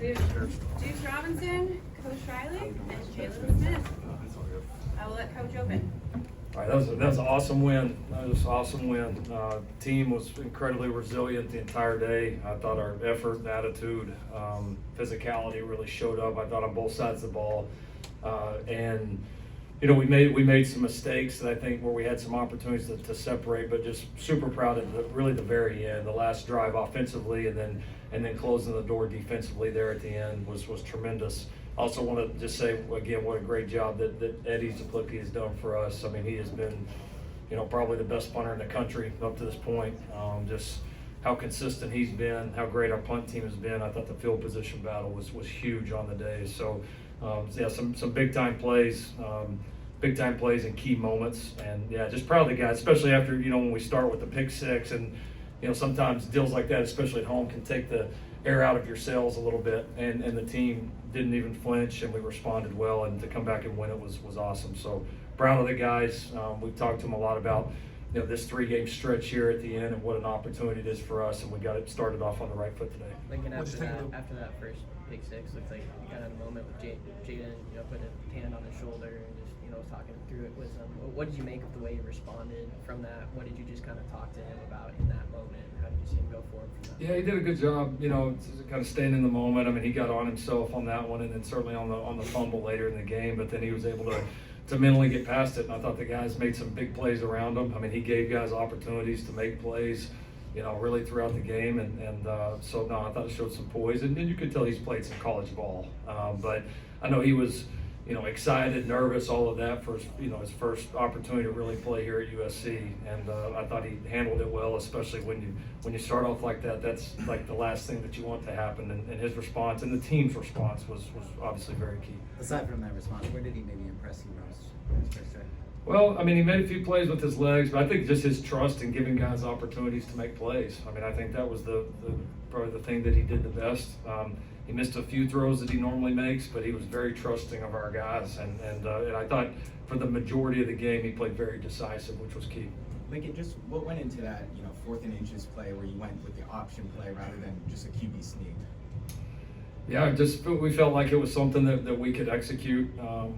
Duce Robinson, Coach Riley, and Jaylin Smith. I will let Coach open. All right, that was an awesome win. That was an awesome win. Team was incredibly resilient the entire day. I thought our effort and attitude, physicality really showed up. I thought on both sides of the ball, and you know we made some mistakes that I think where we had some opportunities to separate, but just super proud of really the very end, the last drive offensively, and then closing the door defensively there at the end was tremendous. Also want to just say again what a great job that Eddie Zaplipki has done for us. I mean, he has been, you know, probably the best punter in the country up to this point. Just how consistent he's been, how great our punt team has been. I thought the field position battle was huge on the day. So yeah, some big time plays. Big time plays in key moments, and yeah, just proud of the guys, especially after, you know, when we start with the pick six, and you know sometimes deals like that, especially at home, can take the air out of your sails a little bit, and the team didn't even flinch, and we responded well, and to come back and win it was awesome. So proud of the guys. We've talked to them a lot about, you know, this 3-game stretch here at the end and what an opportunity it is for us, and we got it started off on the right foot today. Lincoln, after that first pick six, looks like you kind of had a moment with Jaden, you know, putting a hand on his shoulder and just, you know, talking through it with him. What did you make of the way he responded from that? What did you just kind of talk to him about in that moment? How did you see him go forward from that? Yeah, he did a good job, you know, kind of staying in the moment. I mean, he got on himself on that one, and then certainly on the fumble later in the game, but then he was able to mentally get past it, and I thought the guys made some big plays around him. I mean, he gave guys opportunities to make plays, you know, really throughout the game, and so no, I thought it showed some poise, and you could tell he's played some college ball, but I know he was, you know, excited, nervous, all of that for, you know, his first opportunity to really play here at USC, and I thought he handled it well, especially when you start off like that. That's like the last thing that you want to happen, and his response and the team's response was obviously very key. Aside from that response, where did he maybe impress you most in his first try? Well, I mean, he made a few plays with his legs, but I think just his trust in giving guys opportunities to make plays. I mean, I think that was probably the thing that he did the best. He missed a few throws that he normally makes, but he was very trusting of our guys, and I thought for the majority of the game he played very decisive, which was key. Lincoln, just what went into that, you know, 4th and inches play where you went with the option play rather than just a QB sneak? Yeah, we felt like it was something that we could execute.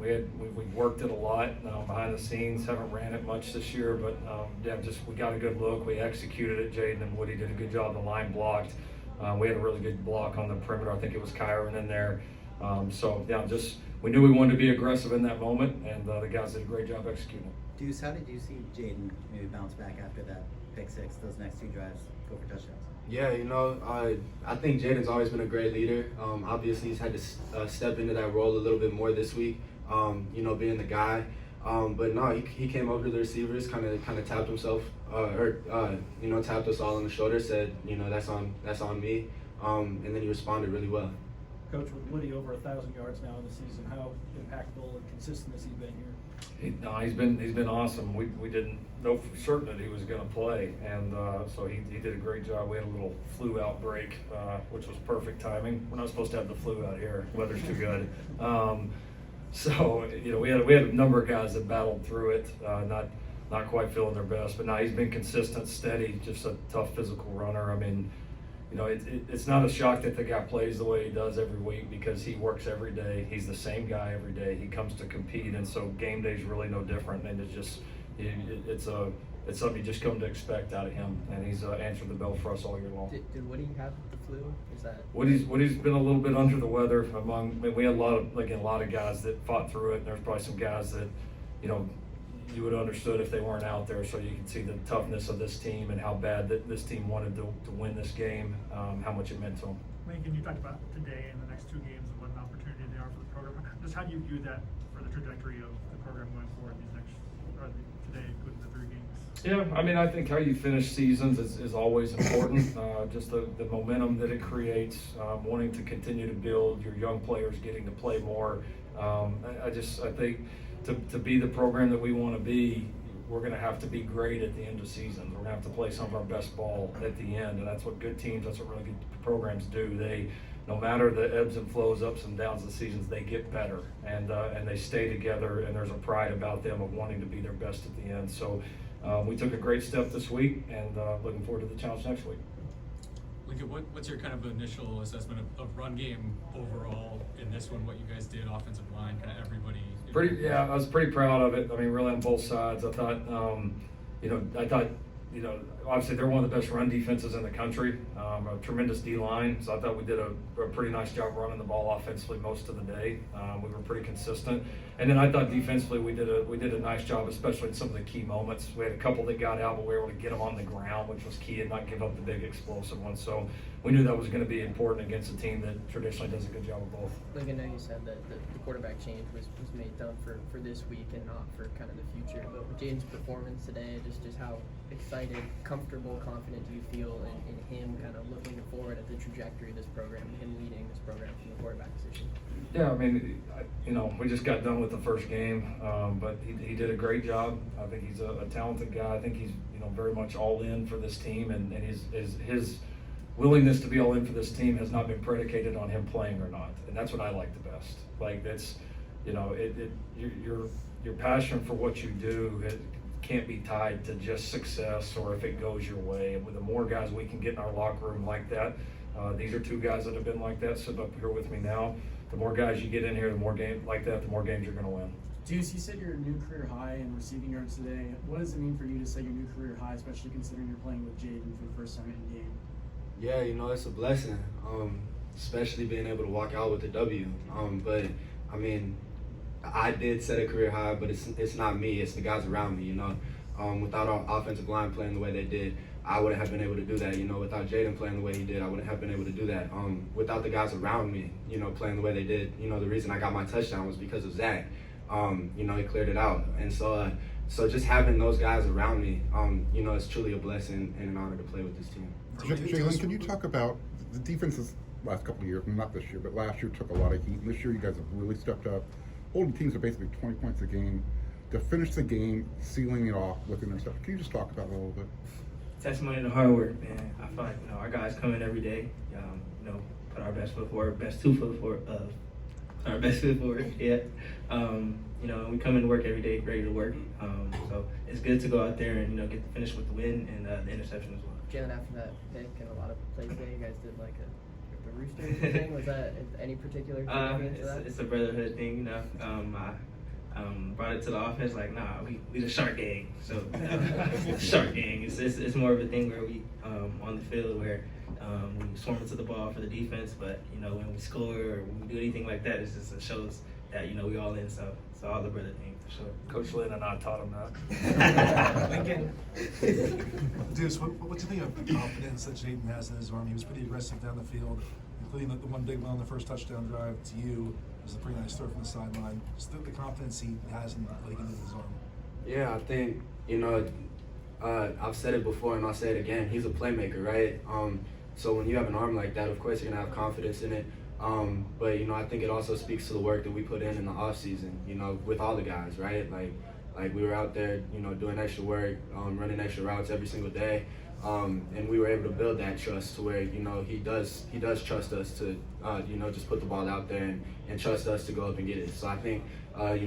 We worked it a lot behind the scenes. Haven't ran it much this year, but yeah, we got a good look. We executed it. Jaden and Woody did a good job. The line blocked. We had a really good block on the perimeter. I think it was Kyron in there. So yeah, we knew we wanted to be aggressive in that moment, and the guys did a great job executing. Duce, how did you see Jaden maybe bounce back after that pick six, those next 2 drives, go for touchdowns? Yeah, you know, I think Jaden's always been a great leader. Obviously, he's had to step into that role a little bit more this week, you know, being the guy. But no, he came over to the receivers, kind of tapped himself, you know, tapped us all on the shoulder, said, you know, that's on me, and then he responded really well. Coach, with Woody over 1,000 yards now in the season, how impactful and consistent has he been here? He's been awesome. We didn't know for certain that he was going to play, and so he did a great job. We had a little flu outbreak, which was perfect timing. We're not supposed to have the flu out here. Weather's too good. So you know, we had a number of guys that battled through it, not quite feeling their best. But now he's been consistent, steady, just a tough physical runner. I mean, you know, it's not a shock that the guy plays the way he does every week because he works every day. He's the same guy every day. He comes to compete, and so game day is really no different. And it's something you just come to expect out of him, and he's answered the bell for us all year long. Did Woody have the flu? Is that Woody's been a little bit under the weather. We had a lot of guys that fought through it, and there's probably some guys that, you know, you would have understood if they weren't out there. So you can see the toughness of this team and how bad that this team wanted to win this game, how much it meant to them. Lincoln, you talked about today and the next 2 games and what an opportunity they are for the program. Just how do you view that for the trajectory of the program going forward today, including the 3 games? Yeah, I mean, I think how you finish seasons is always important. Just the momentum that it creates, wanting to continue to build your young players, getting to play more. I think to be the program that we want to be, we're going to have to be great at the end of seasons. We're going to have to play some of our best ball at the end, and that's what good teams, that's what really good programs do. No matter the ebbs and flows, ups and downs of the seasons, they get better, and they stay together, and there's a pride about them of wanting to be their best at the end. So we took a great step this week, and looking forward to the challenge next week. What's your kind of initial assessment of run game overall in this one? What you guys did, offensive line, kind of everybody. Yeah, I was pretty proud of it. I mean, really on both sides. I thought, obviously they're one of the best run defenses in the country. A tremendous D line, so I thought we did a pretty nice job running the ball offensively most of the day. We were pretty consistent, and then I thought defensively we did a nice job, especially in some of the key moments. We had a couple that got out, but we were able to get them on the ground, which was key, and not give up the big explosive ones. So we knew that was going to be important against a team that traditionally does a good job of both. Like I know you said that the quarterback change was made done for this week and not for kind of the future. But with Jaden's performance today, just how excited, comfortable, confident do you feel in him kind of looking forward at the trajectory of this program, him leading this program from the quarterback position? Yeah, I mean, we just got done with the first game, but he did a great job. I think he's a talented guy. I think he's very much all in for this team, and his willingness to be all in for this team has not been predicated on him playing or not, and that's what I like the best. Like that's, your passion for what you do can't be tied to just success or if it goes your way. And with the more guys we can get in our locker room like that, these are two guys that have been like that, sit up here with me now. The more guys you get in here, the more games like that, the more games you're going to win. Duce, you set your new career high in receiving yards today. What does it mean for you to set your new career high, especially considering you're playing with Jaden for the first time in the game? Yeah, it's a blessing, especially being able to walk out with a W. But I mean, I did set a career high, but it's not me. It's the guys around me. Without our offensive line playing the way they did, I wouldn't have been able to do that. Without Jaden playing the way he did, I wouldn't have been able to do that. Without the guys around me, playing the way they did, the reason I got my touchdown was because of Zach. He cleared it out, and so just having those guys around me, it's truly a blessing and an honor to play with this team. Jaylin, can you talk about the defenses last couple of years, not this year, but last year took a lot of heat. This year you guys have really stepped up, holding teams to basically 20 points a game. To finish the game, sealing it off with interception. Can you just talk about it a little bit? Testimony to hard work, man. I feel like our guys come in every day, put our best foot forward, best foot forward. Yeah. We come into work every day ready to work. So it's good to go out there and get to finish with the win and the interception as well. Jalen, after that pick and a lot of plays today, you guys did like the rooster thing. Was that any particular significance to that? It's a brotherhood thing, I brought it to the offense like, nah, we the shark gang. So shark gang. It's more of a thing where we on the field where we swarm into the ball for the defense, but when we score or when we do anything like that, it shows that we all in. So it's all the brother thing for sure. Coach Lynn and I taught him that. Lincoln. Duce, what do you think of the confidence that Jaden has in his arm? He was pretty aggressive down the field, including the one big one on the first touchdown drive to you. It was a pretty nice throw from the sideline. Just the confidence he has in in his arm. Yeah, I think I've said it before and I'll say it again. He's a playmaker, right? So when you have an arm like that, of course you're gonna have confidence in it. But I think it also speaks to the work that we put in the off season. With all the guys, right? Like we were out there, doing extra work, running extra routes every single day. And we were able to build that trust to where he does trust us to just put the ball out there and trust us to go up and get it. So I think like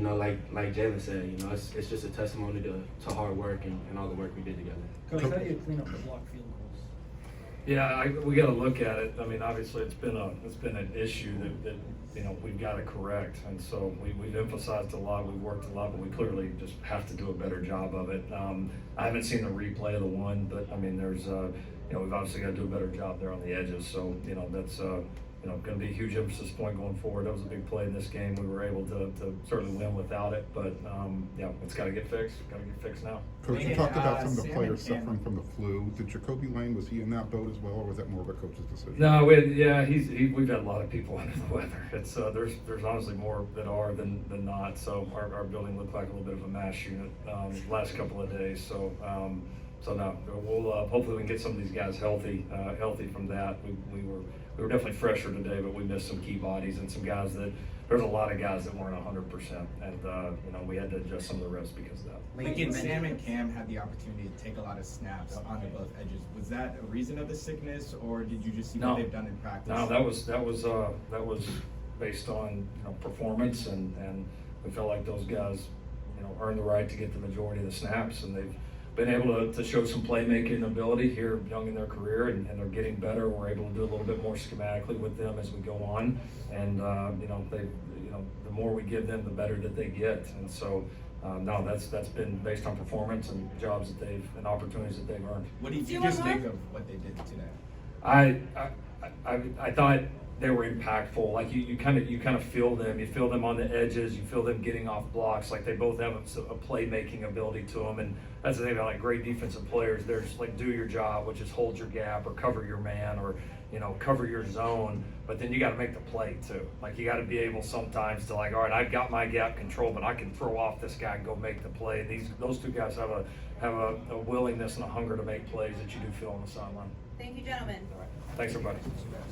Jaylin said, it's just a testimony to hard work and all the work we did together. Coach, how do you clean up the blocked field goals? Yeah, we got to look at it. I mean, obviously it's been an issue that we've got to correct, and so we've emphasized a lot, we've worked a lot, but we clearly just have to do a better job of it. I haven't seen the replay of the one, but I mean, there's we've obviously got to do a better job there on the edges. So that's going to be a huge emphasis point going forward. That was a big play in this game. We were able to certainly win without it, but it's got to get fixed. Got to get fixed now. Coach, you talked about some of the players suffering from the flu. Did Jacoby Lane, was he in that boat as well, or was that more of a coach's decision? No, we've had a lot of people under the weather. It's there's honestly more that are than not. So our building looked like a little bit of a mass unit last couple of days. So no, we'll hopefully we can get some of these guys healthy from that. We were definitely fresher today, but we missed some key bodies and some guys there's a lot of guys that weren't 100%, and we had to adjust some of the reps because of that. Lincoln, Sam and Cam had the opportunity to take a lot of snaps onto both edges. Was that a reason of the sickness, or did you just see what they've done in practice? No, that was based on performance, and we felt like those guys earned the right to get the majority of the snaps, and been able to show some playmaking ability here young in their career, and they're getting better. We're able to do a little bit more schematically with them as we go on, and the more we give them, the better that they get. And so, no, that's been based on performance and jobs that and opportunities that they've earned. What did you Do you just want think more? of what they did today? I thought they were impactful. Like you kind of feel them. You feel them on the edges. You feel them getting off blocks. Like they both have a playmaking ability to them, and that's the thing about like great defensive players. They're just like do your job, which is hold your gap or cover your man or cover your zone. But then you got to make the play too. Like you got to be able sometimes to like, all right, I've got my gap control, but I can throw off this guy and go make the play. Those two guys have a willingness and a hunger to make plays that you do feel on the sideline. Thank you, gentlemen. All right. Thanks, everybody.